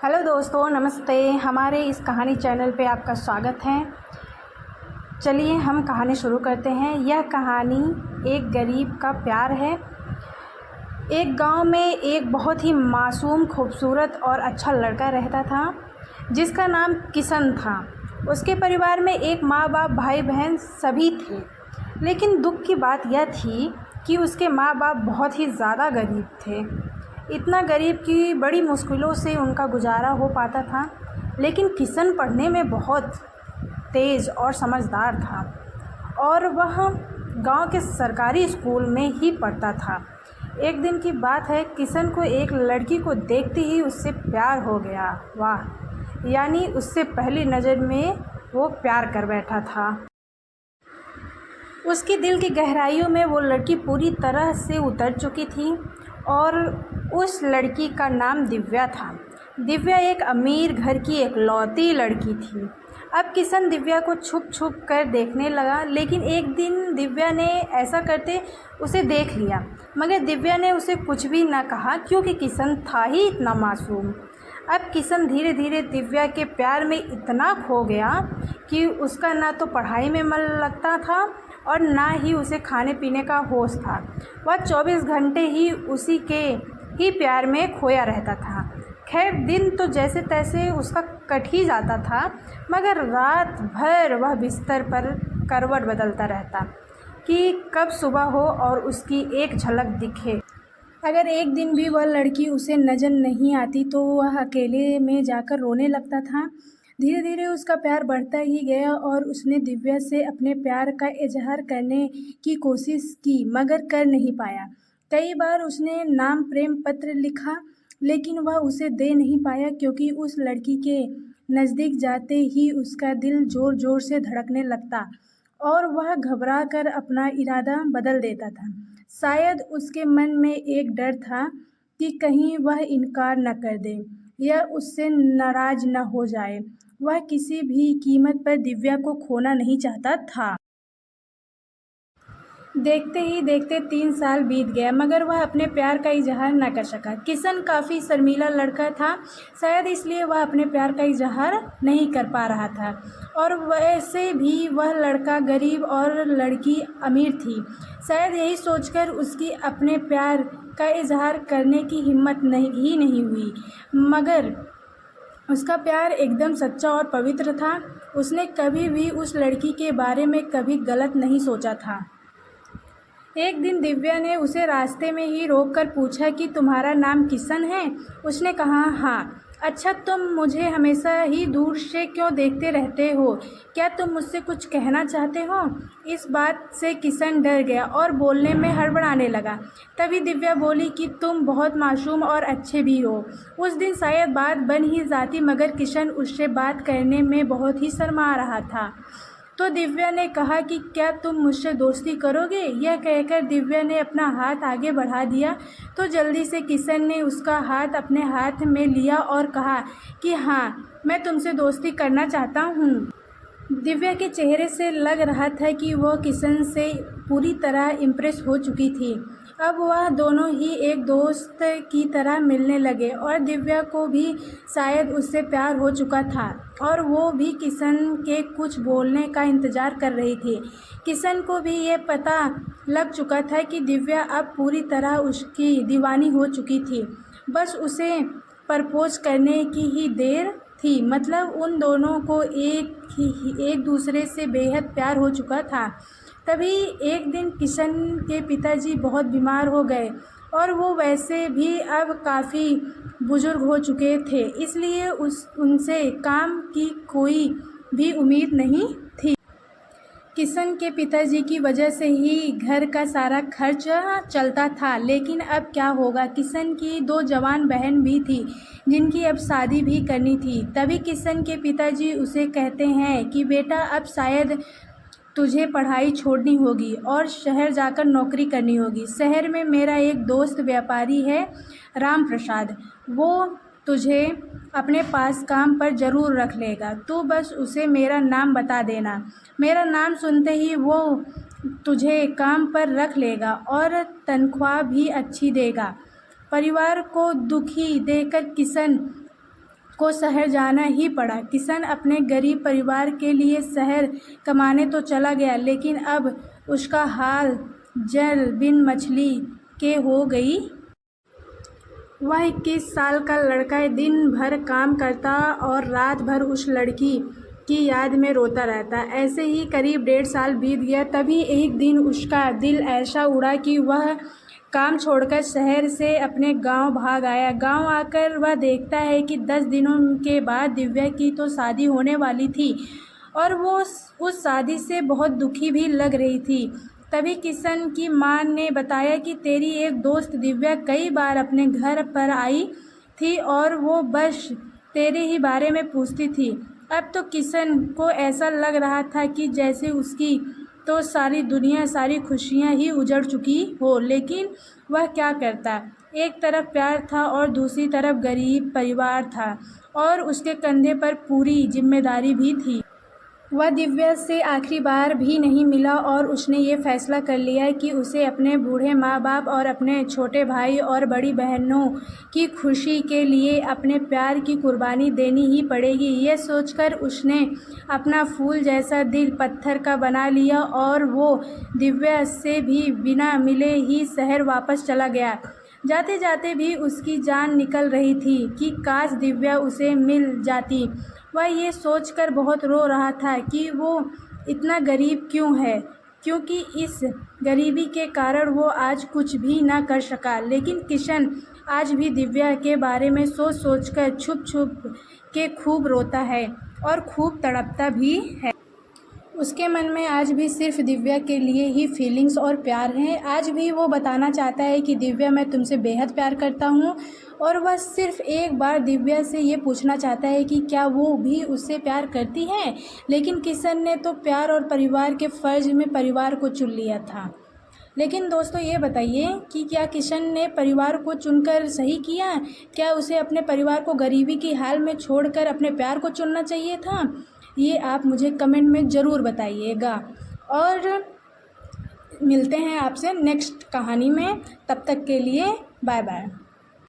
Hello दोस्तों, नमस्ते। हमारे इस कहानी चैनल पे आपका स्वागत है। चलिए हम कहानी शुरू करते हैं। यह कहानी एक गरीब का प्यार है। एक गांव में एक बहुत ही मासूम, खूबसूरत और अच्छा लड़का रहता था जिसका नाम किशन था। उसके परिवार में एक माँ बाप, भाई बहन सभी थे। लेकिन दुख की बात यह थी कि उसके माँ बाप बहुत ही ज़्यादा गरीब थे। इतना गरीब कि बड़ी मुश्किलों से उनका गुजारा हो पाता था। लेकिन किशन पढ़ने में बहुत तेज़ और समझदार था और वह गांव के सरकारी स्कूल में ही पढ़ता था। एक दिन की बात है, किशन को एक लड़की को देखते ही उससे प्यार हो गया। वाह! यानी उससे पहली नज़र में वो प्यार कर बैठा था। उसकी दिल की गहराइयों में वो लड़की पूरी तरह से उतर चुकी थी और उस लड़की का नाम दिव्या था। दिव्या एक अमीर घर की इकलौती लड़की थी। अब किशन दिव्या को छुप छुप कर देखने लगा, लेकिन एक दिन दिव्या ने ऐसा करते उसे देख लिया। मगर दिव्या ने उसे कुछ भी न कहा क्योंकि किशन था ही इतना मासूम। अब किशन धीरे धीरे दिव्या के प्यार में इतना खो गया कि उसका ना तो पढ़ाई में मन लगता था और ना ही उसे खाने पीने का होश था। वह 24 घंटे ही उसी के ही प्यार में खोया रहता था। खैर, दिन तो जैसे तैसे उसका कट ही जाता था, मगर रात भर वह बिस्तर पर करवट बदलता रहता कि कब सुबह हो और उसकी एक झलक दिखे। अगर एक दिन भी वह लड़की उसे नज़र नहीं आती तो वह अकेले में जाकर रोने लगता था। धीरे धीरे उसका प्यार बढ़ता ही गया और उसने दिव्या से अपने प्यार का इजहार करने की कोशिश की, मगर कर नहीं पाया। कई बार उसने नाम प्रेम पत्र लिखा, लेकिन वह उसे दे नहीं पाया क्योंकि उस लड़की के नज़दीक जाते ही उसका दिल ज़ोर ज़ोर से धड़कने लगता और वह घबरा कर अपना इरादा बदल देता था। शायद उसके मन में एक डर था कि कहीं वह इनकार न कर दे या उससे नाराज़ न हो जाए। वह किसी भी कीमत पर दिव्या को खोना नहीं चाहता था। देखते ही देखते 3 साल बीत गया, मगर वह अपने प्यार का इजहार न कर सका। किशन काफ़ी शर्मीला लड़का था, शायद इसलिए वह अपने प्यार का इजहार नहीं कर पा रहा था। और वैसे भी वह लड़का गरीब और लड़की अमीर थी। शायद यही सोचकर उसकी अपने प्यार का इजहार करने की हिम्मत नहीं हुई। मगर उसका प्यार एकदम सच्चा और पवित्र था। उसने कभी भी उस लड़की के बारे में कभी गलत नहीं सोचा था। एक दिन दिव्या ने उसे रास्ते में ही रोककर पूछा कि तुम्हारा नाम किशन है? उसने कहा, हाँ। अच्छा, तुम मुझे हमेशा ही दूर से क्यों देखते रहते हो? क्या तुम मुझसे कुछ कहना चाहते हो? इस बात से किशन डर गया और बोलने में हड़बड़ाने लगा। तभी दिव्या बोली कि तुम बहुत मासूम और अच्छे भी हो। उस दिन शायद बात बन ही जाती, मगर किशन उससे बात करने में बहुत ही शर्मा रहा था। तो दिव्या ने कहा कि क्या तुम मुझसे दोस्ती करोगे? यह कहकर दिव्या ने अपना हाथ आगे बढ़ा दिया तो जल्दी से किशन ने उसका हाथ अपने हाथ में लिया और कहा कि हाँ, मैं तुमसे दोस्ती करना चाहता हूँ। दिव्या के चेहरे से लग रहा था कि वह किशन से पूरी तरह इम्प्रेस हो चुकी थी। अब वह दोनों ही एक दोस्त की तरह मिलने लगे और दिव्या को भी शायद उससे प्यार हो चुका था और वो भी किशन के कुछ बोलने का इंतज़ार कर रही थी। किशन को भी ये पता लग चुका था कि दिव्या अब पूरी तरह उसकी दीवानी हो चुकी थी। बस उसे प्रपोज करने की ही देर थी। मतलब उन दोनों को एक दूसरे से बेहद प्यार हो चुका था। तभी एक दिन किशन के पिताजी बहुत बीमार हो गए और वो वैसे भी अब काफ़ी बुज़ुर्ग हो चुके थे, इसलिए उनसे काम की कोई भी उम्मीद नहीं थी। किशन के पिताजी की वजह से ही घर का सारा खर्च चलता था। लेकिन अब क्या होगा? किशन की 2 जवान बहन भी थी जिनकी अब शादी भी करनी थी। तभी किशन के पिताजी उसे कहते हैं कि बेटा, अब शायद तुझे पढ़ाई छोड़नी होगी और शहर जाकर नौकरी करनी होगी। शहर में मेरा एक दोस्त व्यापारी है, राम प्रसाद। वो तुझे अपने पास काम पर ज़रूर रख लेगा। तू बस उसे मेरा नाम बता देना। मेरा नाम सुनते ही वो तुझे काम पर रख लेगा और तनख्वाह भी अच्छी देगा। परिवार को दुखी देखकर किशन को शहर जाना ही पड़ा। किशन अपने गरीब परिवार के लिए शहर कमाने तो चला गया, लेकिन अब उसका हाल जल बिन मछली के हो गई। वह 21 साल का लड़का दिन भर काम करता और रात भर उस लड़की की याद में रोता रहता। ऐसे ही करीब 1.5 साल बीत गया। तभी एक दिन उसका दिल ऐसा उड़ा कि वह काम छोड़कर शहर से अपने गांव भाग आया। गांव आकर वह देखता है कि 10 दिनों के बाद दिव्या की तो शादी होने वाली थी और वो उस शादी से बहुत दुखी भी लग रही थी। तभी किशन की मां ने बताया कि तेरी एक दोस्त दिव्या कई बार अपने घर पर आई थी और वो बस तेरे ही बारे में पूछती थी। अब तो किशन को ऐसा लग रहा था कि जैसे उसकी तो सारी दुनिया, सारी खुशियां ही उजड़ चुकी हो, लेकिन वह क्या करता। एक तरफ प्यार था और दूसरी तरफ गरीब परिवार था और उसके कंधे पर पूरी जिम्मेदारी भी थी। वह दिव्या से आखिरी बार भी नहीं मिला और उसने ये फैसला कर लिया कि उसे अपने बूढ़े माँ बाप और अपने छोटे भाई और बड़ी बहनों की खुशी के लिए अपने प्यार की कुर्बानी देनी ही पड़ेगी। ये सोचकर उसने अपना फूल जैसा दिल पत्थर का बना लिया और वो दिव्या से भी बिना मिले ही शहर वापस चला गया। जाते जाते भी उसकी जान निकल रही थी कि काश दिव्या उसे मिल जाती। वह ये सोचकर बहुत रो रहा था कि वो इतना गरीब क्यों है, क्योंकि इस गरीबी के कारण वो आज कुछ भी ना कर सका। लेकिन किशन आज भी दिव्या के बारे में सोच सोचकर छुप छुप के खूब रोता है और खूब तड़पता भी है। उसके मन में आज भी सिर्फ दिव्या के लिए ही फीलिंग्स और प्यार हैं। आज भी वो बताना चाहता है कि दिव्या, मैं तुमसे बेहद प्यार करता हूँ, और वह सिर्फ एक बार दिव्या से ये पूछना चाहता है कि क्या वो भी उससे प्यार करती है। लेकिन किशन ने तो प्यार और परिवार के फ़र्ज में परिवार को चुन लिया था। लेकिन दोस्तों, ये बताइए कि क्या किशन ने परिवार को चुनकर सही किया? क्या उसे अपने परिवार को गरीबी की हाल में छोड़कर अपने प्यार को चुनना चाहिए था? ये आप मुझे कमेंट में ज़रूर बताइएगा और मिलते हैं आपसे नेक्स्ट कहानी में। तब तक के लिए बाय बाय।